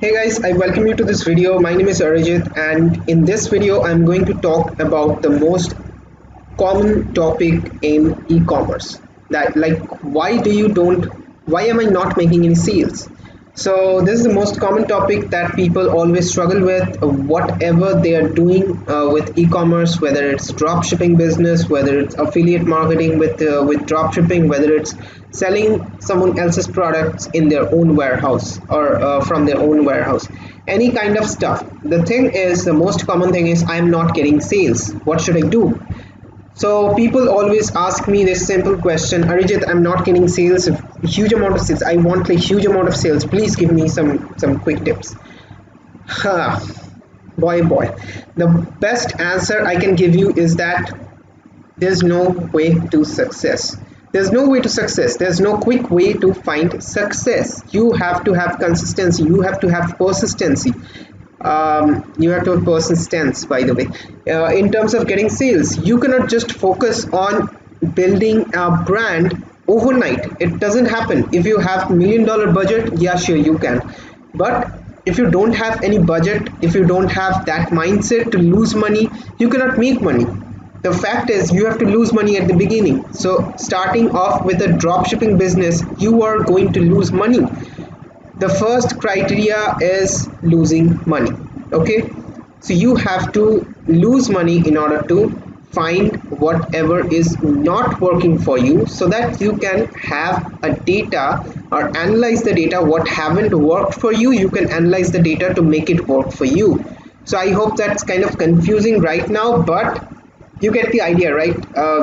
Hey guys, I welcome you to this video. My name is Arijit, and in this video I'm going to talk about the most common topic in e-commerce. That like why am I not making any sales? So this is the most common topic that people always struggle with, whatever they are doing with e-commerce, whether it's drop shipping business, whether it's affiliate marketing with drop shipping, whether it's selling someone else's products in their own warehouse or from their own warehouse, any kind of stuff. The thing is, the most common thing is I'm not getting sales. What should I do? So people always ask me this simple question, Arijit, I'm not getting sales, huge amount of sales. I want like huge amount of sales. Please give me some quick tips. Ha, boy. The best answer I can give you is that there's no way to success. There's no way to success. There's no quick way to find success. You have to have consistency. You have to have persistency. You have to have persistence, by the way. In terms of getting sales, you cannot just focus on building a brand overnight. It doesn't happen. If you have $1 million budget, yeah, sure, you can. But if you don't have any budget, if you don't have that mindset to lose money, you cannot make money. The fact is, you have to lose money at the beginning. So starting off with a drop shipping business, you are going to lose money. The first criteria is losing money. Okay, so you have to lose money in order to find whatever is not working for you, so that you can have a data or analyze the data. What haven't worked for you, you can analyze the data to make it work for you. So I hope that's kind of confusing right now, but you get the idea, right?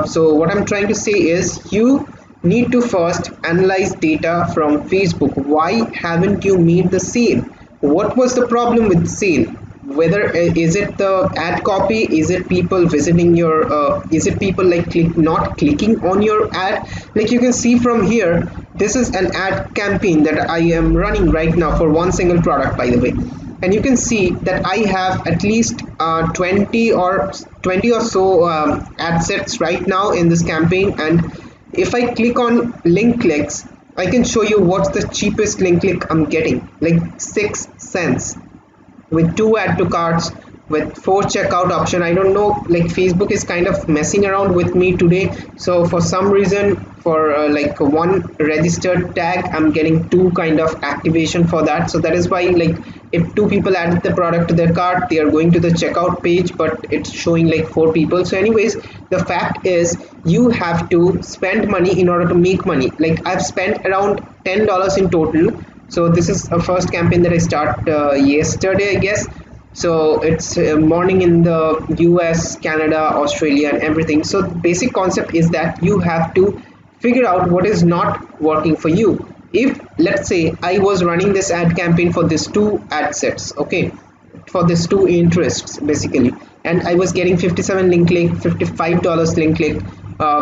So what I'm trying to say is, you need to first analyze data from Facebook. Why haven't you made the sale? What was the problem with the sale? Whether is it the ad copy, is it people visiting your is it people like not clicking on your ad? Like you can see from here, this is an ad campaign that I am running right now for one single product, by the way. And you can see that I have at least 20 or so ad sets right now in this campaign. And if I click on link clicks, I can show you what's the cheapest link click I'm getting, like 6 cents, with 2 add to carts, with 4 checkout option. I don't know, like Facebook is kind of messing around with me today. So for some reason, for like one registered tag, I'm getting 2 kind of activation for that. So that is why, like, if 2 people added the product to their cart, they are going to the checkout page, but it's showing like 4 people. So anyways, the fact is, you have to spend money in order to make money. Like I've spent around $10 in total. So this is a first campaign that I start yesterday, I guess. So it's morning in the US, Canada, Australia, and everything. So the basic concept is that you have to figure out what is not working for you. If let's say I was running this ad campaign for these 2 ad sets, okay, for these 2 interests basically, and I was getting 57 link click, $55 link click,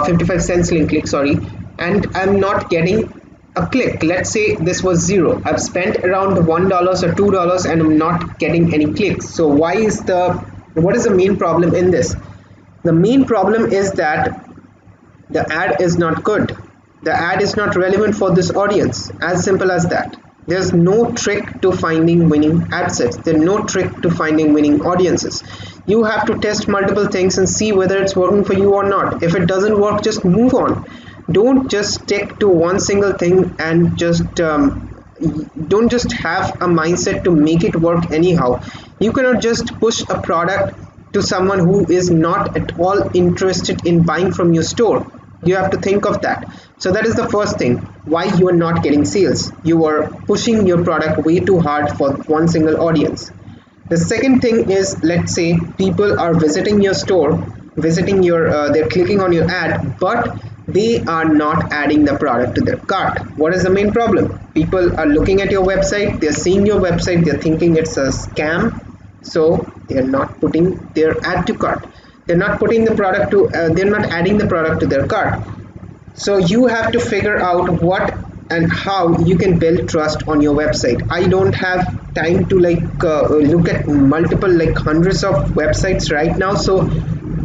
55 cents link click, sorry, and I'm not getting a click. Let's say this was 0. I've spent around $1 or $2 and I'm not getting any clicks. So what is the main problem in this? The main problem is that the ad is not good. The ad is not relevant for this audience. As simple as that. There's no trick to finding winning ad sets. There's no trick to finding winning audiences. You have to test multiple things and see whether it's working for you or not. If it doesn't work, just move on. Don't just stick to one single thing and just don't just have a mindset to make it work anyhow. You cannot just push a product to someone who is not at all interested in buying from your store. You have to think of that. So that is the first thing, why you are not getting sales. You are pushing your product way too hard for one single audience. The second thing is, let's say people are visiting your store, visiting your they're clicking on your ad, but they are not adding the product to their cart. What is the main problem? People are looking at your website, they're seeing your website, they're thinking it's a scam, so they're not putting their add to cart. They're not putting the product to they're not adding the product to their cart. So you have to figure out what and how you can build trust on your website. I don't have time to look at multiple, like hundreds of websites right now. So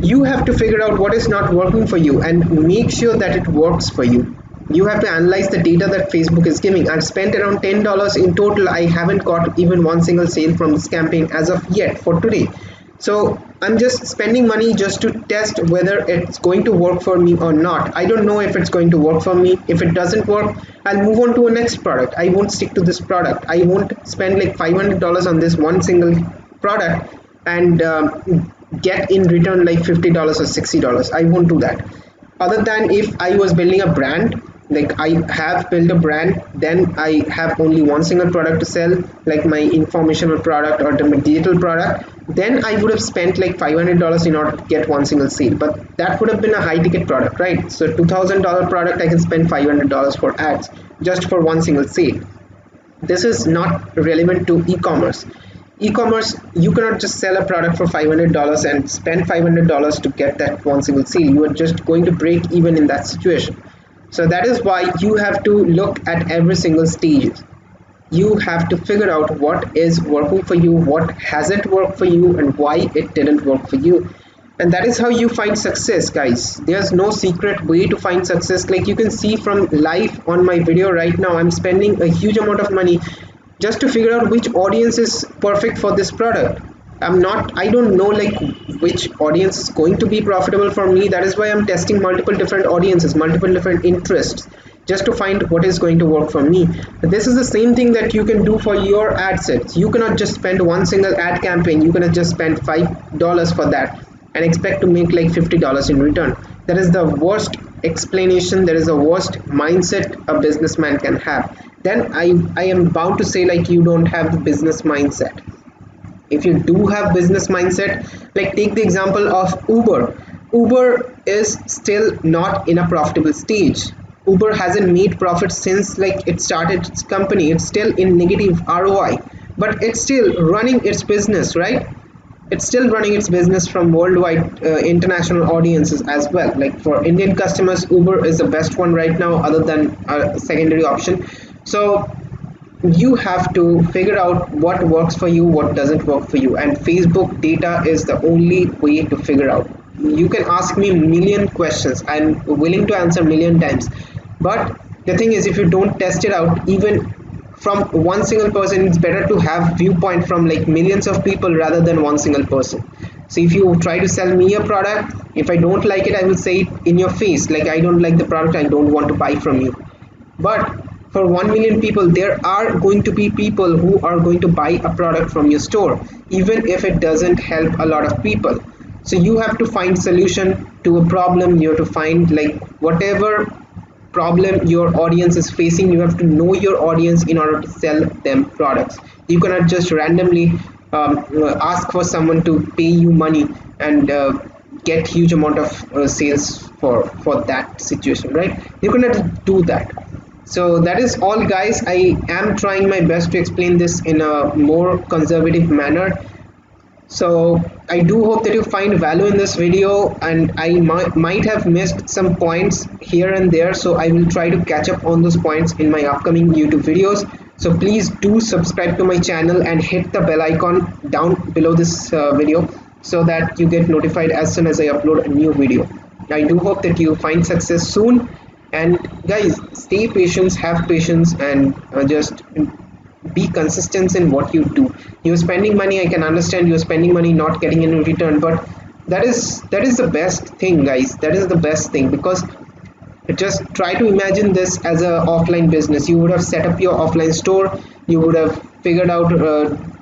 you have to figure out what is not working for you and make sure that it works for you. You have to analyze the data that Facebook is giving. I've spent around $10 in total. I haven't got even one single sale from this campaign as of yet for today. So I'm just spending money just to test whether it's going to work for me or not. I don't know if it's going to work for me. If it doesn't work, I'll move on to a next product. I won't stick to this product. I won't spend like $500 on this one single product and get in return like $50 or $60. I won't do that. Other than if I was building a brand, like I have built a brand, then I have only one single product to sell, like my informational product or the digital product, then I would have spent like $500 in order to get one single sale. But that would have been a high ticket product, right? So $2,000 product, I can spend $500 for ads just for one single sale. This is not relevant to e-commerce. E-commerce, you cannot just sell a product for $500 and spend $500 to get that one single sale. You are just going to break even in that situation. So that is why you have to look at every single stage. You have to figure out what is working for you, what hasn't worked for you, and why it didn't work for you. And that is how you find success, guys. There's no secret way to find success. Like you can see from live on my video right now, I'm spending a huge amount of money just to figure out which audience is perfect for this product. I don't know like which audience is going to be profitable for me. That is why I'm testing multiple different audiences, multiple different interests, just to find what is going to work for me. This is the same thing that you can do for your ad sets. You cannot just spend one single ad campaign. You cannot just spend $5 for that and expect to make like $50 in return. That is the worst explanation. That is the worst mindset a businessman can have. Then I am bound to say like you don't have the business mindset. If you do have business mindset, like take the example of Uber is still not in a profitable stage. Uber hasn't made profit since like it started its company. It's still in negative ROI, but it's still running its business, right? It's still running its business from worldwide international audiences as well. Like for Indian customers, Uber is the best one right now, other than a secondary option. So you have to figure out what works for you, what doesn't work for you, and Facebook data is the only way to figure out. You can ask me a million questions. I'm willing to answer a million times, but the thing is, if you don't test it out, even from one single person, it's better to have viewpoint from like millions of people rather than one single person. So if you try to sell me a product, if I don't like it, I will say it in your face, like I don't like the product, I don't want to buy from you. But for 1 million people, there are going to be people who are going to buy a product from your store, even if it doesn't help a lot of people. So you have to find solution to a problem. You have to find like whatever problem your audience is facing. You have to know your audience in order to sell them products. You cannot just randomly ask for someone to pay you money and get huge amount of sales for that situation, right? You cannot do that. So that is all, guys. I am trying my best to explain this in a more conservative manner. So I do hope that you find value in this video, and I might have missed some points here and there, so I will try to catch up on those points in my upcoming YouTube videos. So please do subscribe to my channel and hit the bell icon down below this video so that you get notified as soon as I upload a new video. I do hope that you find success soon. And guys, stay patient, have patience, and just be consistent in what you do. You're spending money, I can understand you're spending money not getting any return, but that is the best thing, guys. That is the best thing, because just try to imagine this as a offline business. You would have set up your offline store, you would have figured out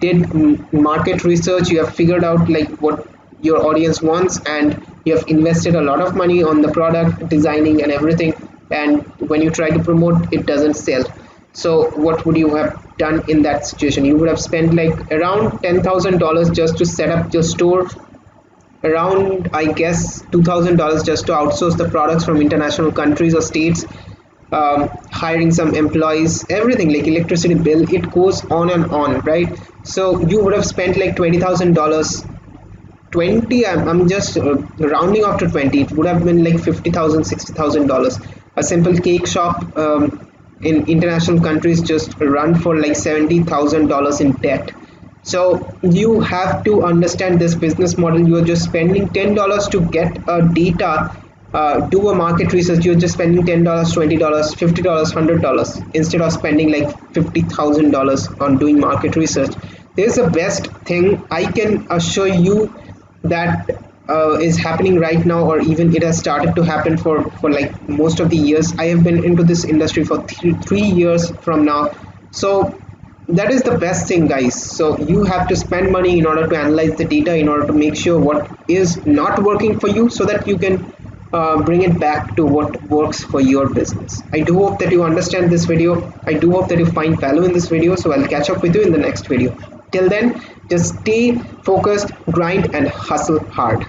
did market research, you have figured out like what your audience wants, and you have invested a lot of money on the product designing and everything, and when you try to promote, it doesn't sell. So what would you have done in that situation? You would have spent like around $10,000 just to set up your store, around I guess $2,000 just to outsource the products from international countries or states, hiring some employees, everything like electricity bill, it goes on and on, right? So you would have spent like $20,000, 20, I'm just rounding off to 20, it would have been like $50,000, $60,000. A simple cake shop in international countries just run for like $70,000 in debt. So you have to understand this business model. You are just spending $10 to get a data do a market research, you're just spending $10, $20, $50, $100 instead of spending like $50,000 on doing market research. There's the best thing I can assure you that is happening right now, or even it has started to happen for like most of the years. I have been into this industry for 3 years from now. So that is the best thing, guys. So you have to spend money in order to analyze the data, in order to make sure what is not working for you, so that you can bring it back to what works for your business. I do hope that you understand this video. I do hope that you find value in this video. So I'll catch up with you in the next video. Till then, just stay focused, grind, and hustle hard.